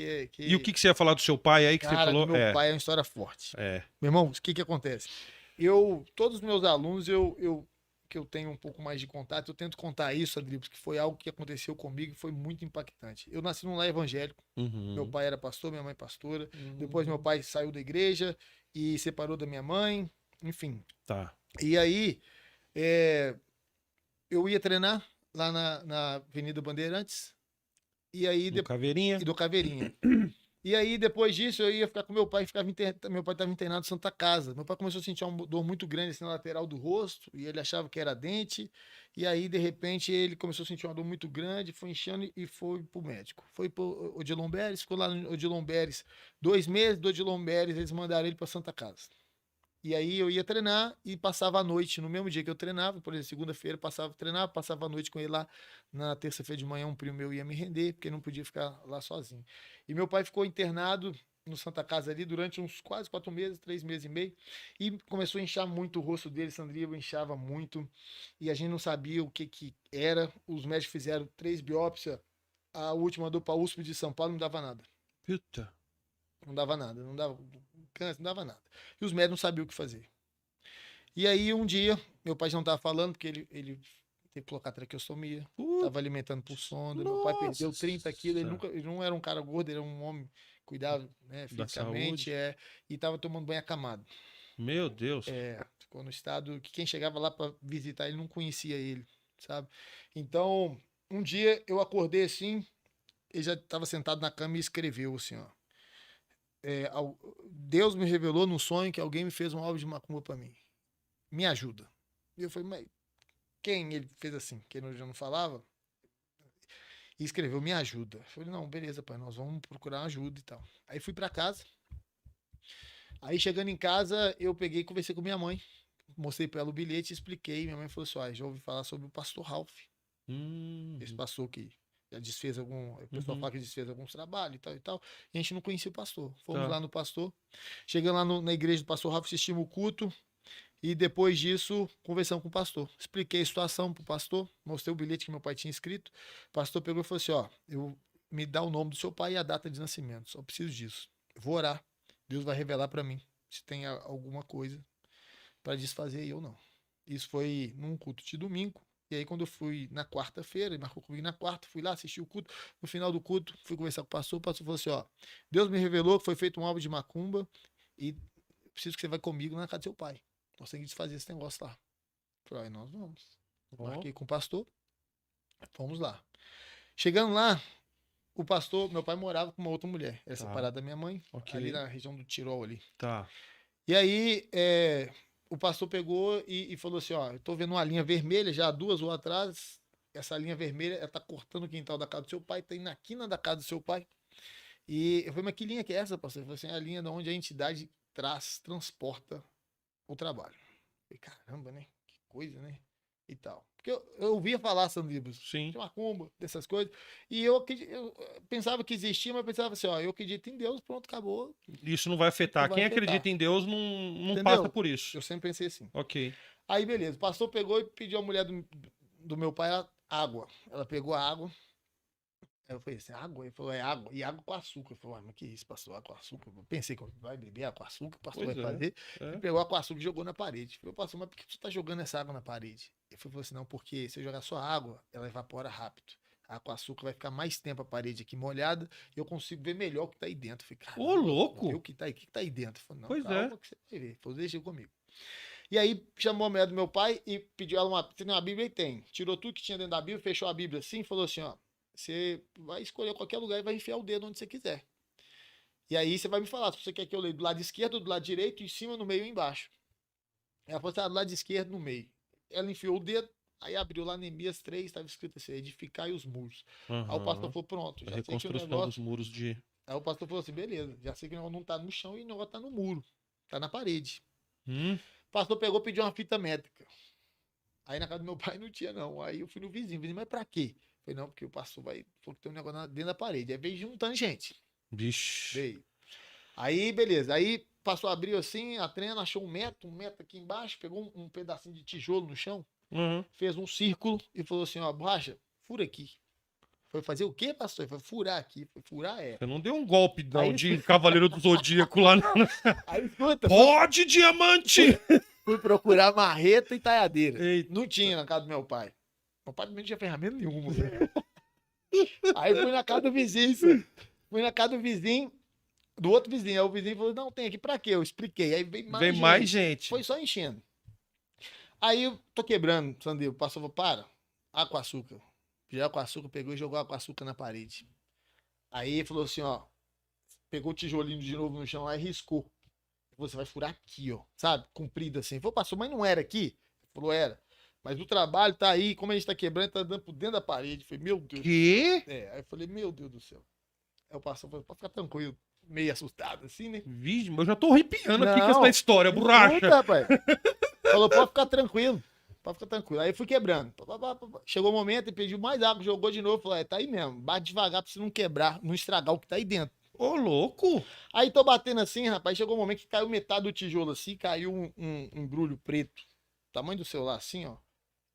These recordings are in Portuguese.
E o que você ia falar do seu pai aí que você Cara, falou? do meu pai é uma história forte. É. Meu irmão, o que acontece? Todos os meus alunos, que eu tenho um pouco mais de contato, eu tento contar isso, Adribos, que foi algo que aconteceu comigo e foi muito impactante. Eu nasci num lar evangélico, meu Uhum. pai era pastor, minha mãe pastora, depois meu pai saiu da igreja e separou da minha mãe, enfim. Tá. E aí, é, eu ia treinar lá na Avenida Bandeirantes, e aí, No Caveirinha. e do Caveirinha. E aí, depois disso, eu ia ficar com meu pai, meu pai estava internado em Santa Casa. Meu pai começou a sentir uma dor muito grande assim, na lateral do rosto, e ele achava que era dente. E aí, de repente, ele começou a sentir uma dor muito grande, foi inchando e foi pro médico. Foi pro Odilon Beres, ficou lá no Odilon Beres 2 meses. Do Odilon Beres, eles mandaram ele para Santa Casa. E aí eu ia treinar e passava a noite, no mesmo dia que eu treinava, por exemplo, segunda-feira treinava, passava a noite com ele lá. Na terça-feira de manhã, um primo meu ia me render, porque não podia ficar lá sozinho. E meu pai ficou internado no Santa Casa ali durante uns quase 4 meses, 3 meses e meio, e começou a inchar muito o rosto dele, Sandriba inchava muito, e a gente não sabia o que era. Os médicos fizeram 3 biópsias, a última do USP de São Paulo não dava nada. Puta. Não dava nada, não dava câncer, não dava nada. E os médicos não sabiam o que fazer. E aí, um dia, meu pai já não estava falando, porque ele teve que colocar traqueotomia, estava alimentando por sonda. Meu pai perdeu 30 quilos, ele não era um cara gordo, ele era um homem cuidado, né, Da saúde. fisicamente, e estava tomando banho acamado. Meu Deus. Ficou no estado que quem chegava lá para visitar ele não conhecia ele, sabe? Então, um dia eu acordei assim, ele já estava sentado na cama e escreveu assim, ó. Deus me revelou no sonho que alguém me fez um alvo de macumba para mim. Me ajuda. E eu falei, mas quem ele fez assim? Quem eu já não falava? E escreveu, me ajuda. Eu falei, não, beleza, pai, nós vamos procurar ajuda e tal. Aí fui para casa. Aí chegando em casa, eu peguei e conversei com minha mãe. Mostrei para ela o bilhete e expliquei. Minha mãe falou assim: já ouvi falar sobre o pastor Ralph. Esse pastor que já desfez o pessoal fala que desfez alguns trabalhos e tal e tal. E a gente não conhecia o pastor. Fomos lá no pastor. Chegando lá na igreja do pastor Ralph, assistimos o culto. E depois disso, conversamos com o pastor. Expliquei a situação pro pastor, mostrei o bilhete que meu pai tinha escrito. O pastor pegou e falou assim: me dá o nome do seu pai e a data de nascimento. Só preciso disso. Eu vou orar. Deus vai revelar para mim se tem alguma coisa para desfazer aí ou não. Isso foi num culto de domingo. E aí, quando eu fui na quarta-feira, ele marcou comigo na quarta, fui lá, assisti o culto. No final do culto, fui conversar com o pastor falou assim: Deus me revelou que foi feito um alvo de macumba e preciso que você vá comigo na casa do seu pai. Nós temos que desfazer esse negócio lá. Falei, nós vamos. Marquei com o pastor, fomos lá. Chegando lá, o pastor, meu pai morava com uma outra mulher, era separada da minha mãe, ali na região do Tirol ali. Tá. E aí, o pastor pegou e falou assim: eu tô vendo uma linha vermelha já há 2 horas atrás. Essa linha vermelha, ela tá cortando o quintal da casa do seu pai, tá indo na quina da casa do seu pai. E eu falei, mas que linha que é essa, pastor? Ele falou assim: é a linha de onde a entidade transporta o trabalho. Eu falei, caramba, né? Que coisa, né? E tal. Porque eu ouvia falar, Sandribus, de macumba, dessas coisas. E eu pensava que existia, mas pensava assim: eu acredito em Deus, pronto, acabou. Isso não vai afetar. Não vai Quem afetar. acredita em Deus não passa por isso. Eu sempre pensei assim. Ok. Aí, beleza. O pastor pegou e pediu à mulher do meu pai água. Ela pegou a água. Aí eu falei assim: água? Ele falou: é água. E água com açúcar. Eu falei: mas que isso, pastor? Água com açúcar? Eu pensei que vai beber água com açúcar, o pastor vai fazer. Ele pegou água com açúcar e jogou na parede. Eu falei: pastor, mas por que você tá jogando essa água na parede? Ele falou assim: não, porque se eu jogar só água, ela evapora rápido. A água com açúcar vai ficar mais tempo a parede aqui molhada e eu consigo ver melhor o que tá aí dentro. Eu falei: ô, louco! o que tá aí dentro? Eu falei: não, pois calma que você vai ver. Ele falou: deixa comigo. E aí chamou a mulher do meu pai e pediu ela você tem uma Bíblia? E tem. Tirou tudo que tinha dentro da Bíblia, fechou a Bíblia assim e falou assim: você vai escolher qualquer lugar e vai enfiar o dedo onde você quiser. E aí você vai me falar se você quer que eu leia do lado esquerdo, do lado direito, em cima, no meio e embaixo. Ela falou assim: do lado esquerdo, no meio. Ela enfiou o dedo, aí abriu lá Neemias 3, estava escrito assim: edificar os muros. Aí o pastor falou: pronto, já sei que o negócio... dos muros de... Aí o pastor falou assim: beleza, já sei que o negócio não tá no chão e o negócio tá no muro, tá na parede. O pastor pegou e pediu uma fita métrica. Aí na casa do meu pai não tinha, não. Aí eu fui no vizinho, mas pra quê? Falei, não, porque o pastor falou que tem um negócio dentro da parede. Aí veio juntando gente. Vixe. Veio. Aí, beleza. Aí passou, abriu assim, a trena, achou um metro aqui embaixo, pegou um pedacinho de tijolo no chão, fez um círculo e falou assim: borracha, fura aqui. Foi fazer o quê, pastor? Foi furar aqui. Foi furar, é. Você não deu um golpe, não, Aí- de Cavaleiro do Zodíaco lá. Aí, escuta, Pode, diamante! fui procurar marreta e taiadeira. Eita. Não tinha na casa do meu pai. Meu pai não tinha ferramenta nenhuma. velho. Aí fui na casa do vizinho, senhor. Fui na casa do vizinho, do outro vizinho. Aí o vizinho falou, não, tem aqui pra quê? Eu expliquei. Aí veio mais Vem gente. mais gente. Foi só enchendo. Aí eu tô quebrando, Sandro. O pastor falou, para. Água com açúcar. Já com açúcar, pegou e jogou água com açúcar na parede. Aí ele falou assim, ó. Pegou o tijolinho de novo no chão lá e riscou. Você vai furar aqui, ó. Sabe? Comprido assim. Falou, pastor, mas não era aqui? Ele falou, era. Mas o trabalho tá aí, como a gente tá quebrando, tá dando por dentro da parede. Eu falei, meu Deus. Quê? Aí eu falei, meu Deus do céu. Aí o pastor falou, pode ficar tranquilo. Meio assustado assim, né? Vixe, eu já tô arrepiando aqui com Não. essa história, borracha. Escuta, rapaz. Falou, pode ficar tranquilo. Pode ficar tranquilo. Aí eu fui quebrando. Chegou o momento, ele pediu mais água, jogou de novo. Falou, tá aí mesmo. Bate devagar pra você não quebrar, não estragar o que tá aí dentro. Ô, louco. Aí tô batendo assim, rapaz. Chegou um momento que caiu metade do tijolo assim, caiu um embrulho preto. Tamanho do celular assim, ó.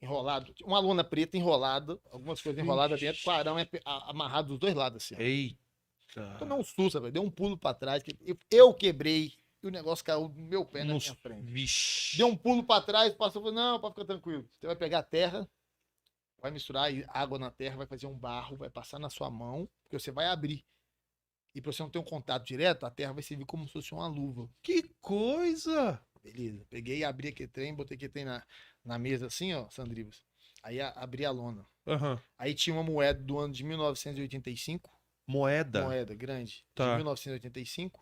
Enrolado. Uma lona preta enrolada. Algumas coisas enroladas dentro. Com o arame amarrado dos dois lados assim, ó. Eita. Tomei um susto, velho. Deu um pulo pra trás. Eu quebrei. E o negócio caiu no meu pé na minha frente. Vixe. Deu um pulo pra trás, passou, falou, não, pode ficar tranquilo. Você vai pegar a terra, vai misturar água na terra, vai fazer um barro, vai passar na sua mão, porque você vai abrir. E pra você não ter um contato direto, a terra vai servir como se fosse uma luva. Que coisa. Beleza. Peguei, abri aquele trem, botei aquele trem na mesa assim, ó, Sandribas. Aí abri a lona. Aham. Aí tinha uma moeda do ano de 1985, Moeda. moeda grande, Tá. de 1985.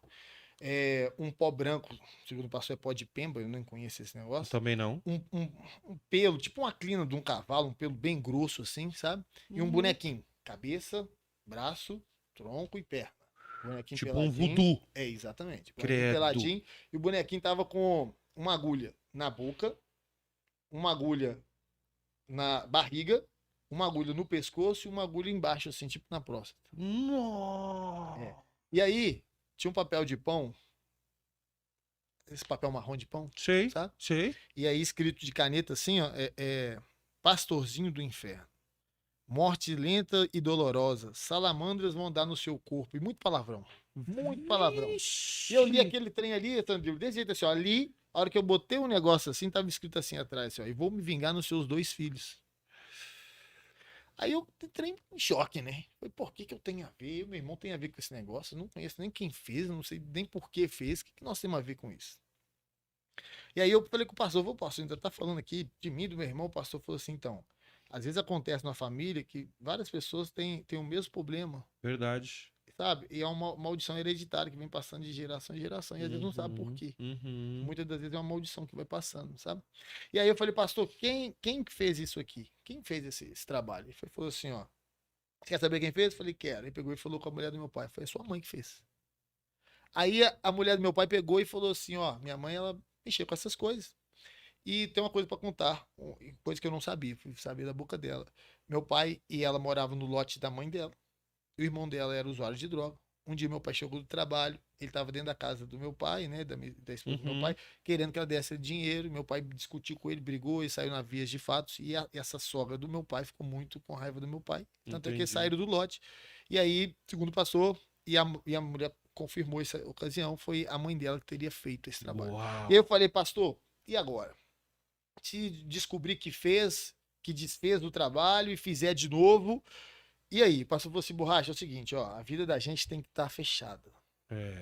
Um pó branco, segundo o pastor, é pó de pemba, eu nem conheço esse negócio. Também não. Um pelo, tipo uma crina de um cavalo, um pelo bem grosso assim, sabe? E um bonequinho, cabeça, braço, tronco e perna. Bonequinho Tipo um peladinho. voodoo. É, exatamente. Bonequinho Credo. peladinho. E o bonequinho tava com uma agulha na boca, uma agulha na barriga, uma agulha no pescoço e uma agulha embaixo, assim, tipo na próstata. Nossa. E aí, tinha um papel de pão, esse papel marrom de pão, Sei, sabe? sei. E aí, escrito de caneta assim, ó, Pastorzinho do Inferno. Morte lenta e dolorosa. Salamandras vão dar no seu corpo. E muito palavrão. Muito palavrão. E eu li aquele trem ali, Tandil, desse jeito assim, ó. Ali, a hora que eu botei um negócio assim, tava escrito assim atrás, assim, ó. E vou me vingar nos seus 2 filhos. Aí eu entrei em choque, né? Falei, por que eu tenho a ver? Meu irmão tem a ver com esse negócio. Eu não conheço nem quem fez, não sei nem por que fez. O que nós temos a ver com isso? E aí eu falei com o pastor, pastor, ainda tá falando aqui de mim, do meu irmão. O pastor falou assim, então, às vezes acontece na família que várias pessoas têm o mesmo problema, Verdade. sabe? E é uma maldição hereditária que vem passando de geração em geração. E às vezes não sabe por quê. Uhum. Muitas das vezes é uma maldição que vai passando, sabe? E aí eu falei, pastor, quem fez isso aqui? Quem fez esse trabalho? Ele falou assim, ó, você quer saber quem fez? Eu falei, quero. Ele pegou e falou com a mulher do meu pai. Foi a sua mãe que fez. Aí a mulher do meu pai pegou e falou assim, ó, minha mãe, ela mexeu com essas coisas. E tem uma coisa pra contar, coisa que eu não sabia, fui saber da boca dela. Meu pai e ela moravam no lote da mãe dela. E o irmão dela era usuário de droga. Um dia meu pai chegou do trabalho, ele estava dentro da casa do meu pai, né, da esposa do meu pai, querendo que ela desse dinheiro. Meu pai discutiu com ele, brigou e saiu na vias de fatos. E essa sogra do meu pai ficou muito com raiva do meu pai. Tanto é que eles saíram do lote. E aí, segundo passou, e a mulher confirmou essa ocasião, foi a mãe dela que teria feito esse trabalho. Uau. E aí eu falei, pastor, e agora? Se descobrir que fez, que desfez do trabalho e fizer de novo, e aí? O pastor falou assim, borracha, é o seguinte, ó, a vida da gente tem que estar fechada.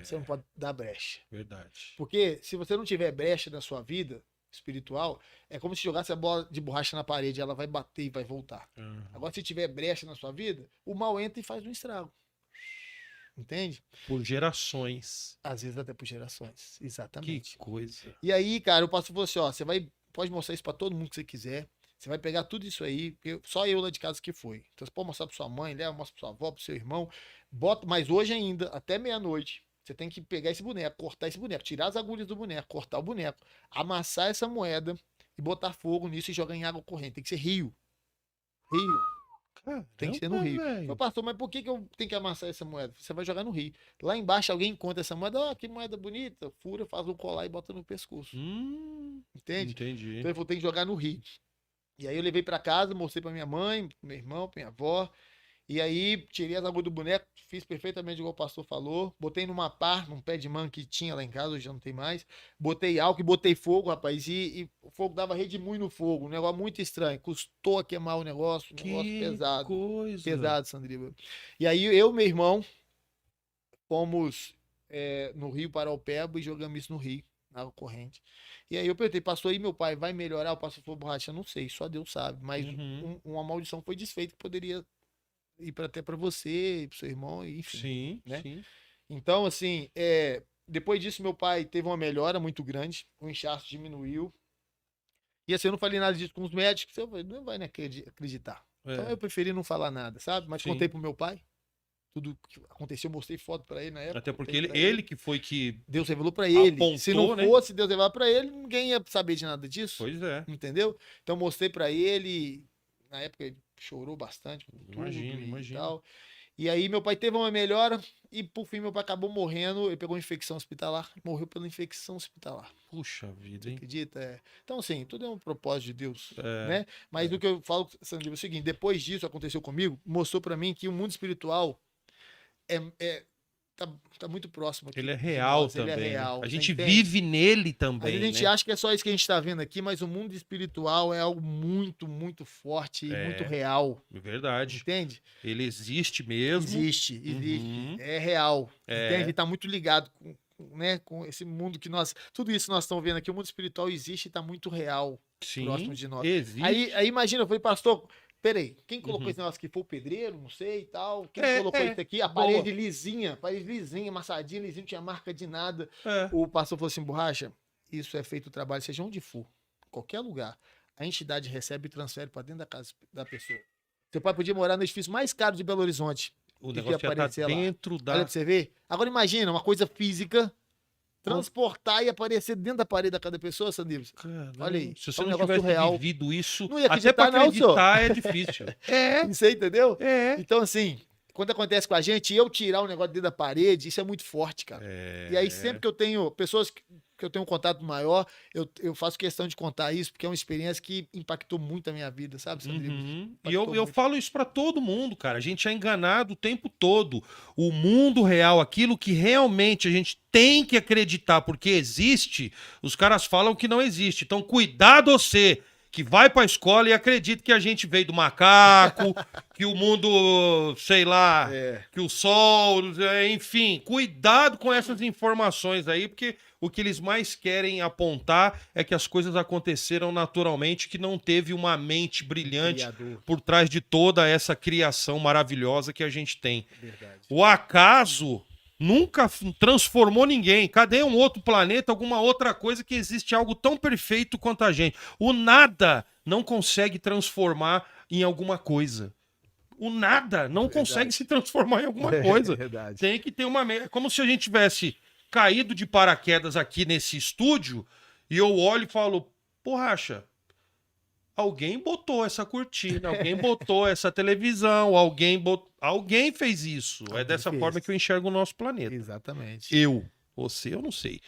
Você não pode dar brecha. Verdade. Porque se você não tiver brecha na sua vida espiritual, é como se jogasse a bola de borracha na parede, ela vai bater e vai voltar. Agora, se tiver brecha na sua vida, o mal entra e faz um estrago. Entende? Por gerações. Às vezes até por gerações. Exatamente. Que coisa. E aí, cara, o pastor falou assim, ó, pode mostrar isso pra todo mundo que você quiser. Você vai pegar tudo isso aí, porque só eu lá de casa que foi. Então você pode mostrar pra sua mãe, mostra pra sua avó, pro seu irmão. Bota, mas hoje ainda, até meia-noite, você tem que pegar esse boneco, cortar esse boneco, tirar as agulhas do boneco, cortar o boneco, amassar essa moeda e botar fogo nisso e jogar em água corrente. Tem que ser rio. Rio. Tem que ser no rio. Meu pastor, mas por que eu tenho que amassar essa moeda? Você vai jogar no rio. Lá embaixo alguém encontra essa moeda, ó, que moeda bonita, fura, faz um colar e bota no pescoço. Entende? Entendi. Então ele falou, tem que jogar no rio. E aí eu levei pra casa, mostrei pra minha mãe, pro meu irmão, pra minha avó. E aí, tirei as agulhas do boneco, fiz perfeitamente igual o pastor falou. Botei numa pá, num pé de manga que tinha lá em casa, hoje já não tem mais. Botei álcool e botei fogo, rapaz. E o fogo dava redemoinho no fogo. Um negócio muito estranho. Custou a queimar o negócio. Um negócio Que pesado. coisa. Pesado, Sandriba. E aí, eu e meu irmão fomos no Rio Paraupeba e jogamos isso no Rio, na água corrente. E aí eu perguntei, pastor, aí meu pai vai melhorar? O pastor falou, borracha, eu não sei, só Deus sabe. Mas uma maldição foi desfeita que poderia ir até para você, para seu irmão, enfim. Sim, né? sim. Então, assim, depois disso, meu pai teve uma melhora muito grande, o inchaço diminuiu. E assim, eu não falei nada disso com os médicos, você não vai acreditar. Então eu preferi não falar nada, sabe? Mas Sim. contei pro meu pai tudo que aconteceu, mostrei foto pra ele na época. Até porque contei pra ele que foi que Deus revelou pra ele. apontou, Se não né? fosse Deus revelar pra ele, ninguém ia saber de nada disso. Pois é. Entendeu? Então mostrei pra ele, na época ele chorou bastante com tudo Imagino, e imagino. tal. E aí meu pai teve uma melhora e por fim meu pai acabou morrendo, ele pegou infecção hospitalar, morreu pela infecção hospitalar. Puxa vida, Você hein? acredita? Então assim, tudo é um propósito de Deus, É, né? Mas o que eu falo, Sandro, é o seguinte, depois disso aconteceu comigo, mostrou pra mim que o mundo espiritual tá muito próximo aqui ele é de real nós, também. ele é né? real, A você gente entende? vive nele Às também, vezes a gente né? acha que é só isso que a gente está vendo aqui, mas o mundo espiritual é algo muito, muito forte e muito real. Verdade. Entende? Ele existe mesmo. Existe. Uhum. É real. É. Entende? Está muito ligado né, com esse mundo que nós. Tudo isso que nós estamos vendo aqui, o mundo espiritual existe e está muito real próximo Sim, de nós. existe. Aí imagina, eu falei, pastor. Peraí, quem colocou Uhum. esse negócio aqui? Foi o pedreiro? Não sei e tal. Quem É, colocou isso aqui? A boa. parede lisinha, amassadinha, lisinha, não tinha marca de nada. É. O pastor falou assim, borracha, isso é feito o trabalho, seja onde for, qualquer lugar. A entidade recebe e transfere para dentro da casa da pessoa. Seu pai podia morar no edifício mais caro de Belo Horizonte. O que negócio já tá aparecer lá. dentro Olha da... pra você ver. Agora imagina, uma coisa física, transportar e aparecer dentro da parede da cada pessoa, Sandro. Olha aí. Se você é um não negócio tivesse surreal. vivido isso, Não ia até pra acreditar, não, senhor. acreditar é difícil. Você entendeu? É. Então, assim, quando acontece com a gente, eu tirar um negócio dentro da parede, isso é muito forte, cara. E aí, sempre que eu tenho pessoas que eu tenho um contato maior, eu faço questão de contar isso, porque é uma experiência que impactou muito a minha vida, sabe, Sandrinho? E eu falo isso pra todo mundo, cara. A gente é enganado o tempo todo. O mundo real, aquilo que realmente a gente tem que acreditar porque existe, os caras falam que não existe. Então, cuidado você que vai pra escola e acredita que a gente veio do macaco, que o mundo, sei lá, que o sol, enfim. Cuidado com essas informações aí, porque o que eles mais querem apontar é que as coisas aconteceram naturalmente, que não teve uma mente brilhante por trás de toda essa criação maravilhosa que a gente tem. Verdade. O acaso nunca transformou ninguém. Cadê um outro planeta, alguma outra coisa que existe algo tão perfeito quanto a gente? O nada não consegue transformar em alguma coisa. O nada não consegue se transformar em alguma coisa. Verdade. Tem que ter uma... É como se a gente tivesse caído de paraquedas aqui nesse estúdio e eu olho e falo, borracha, alguém botou essa cortina, alguém botou essa televisão, alguém fez isso. É dessa forma que eu enxergo o nosso planeta. Exatamente. Você, eu não sei.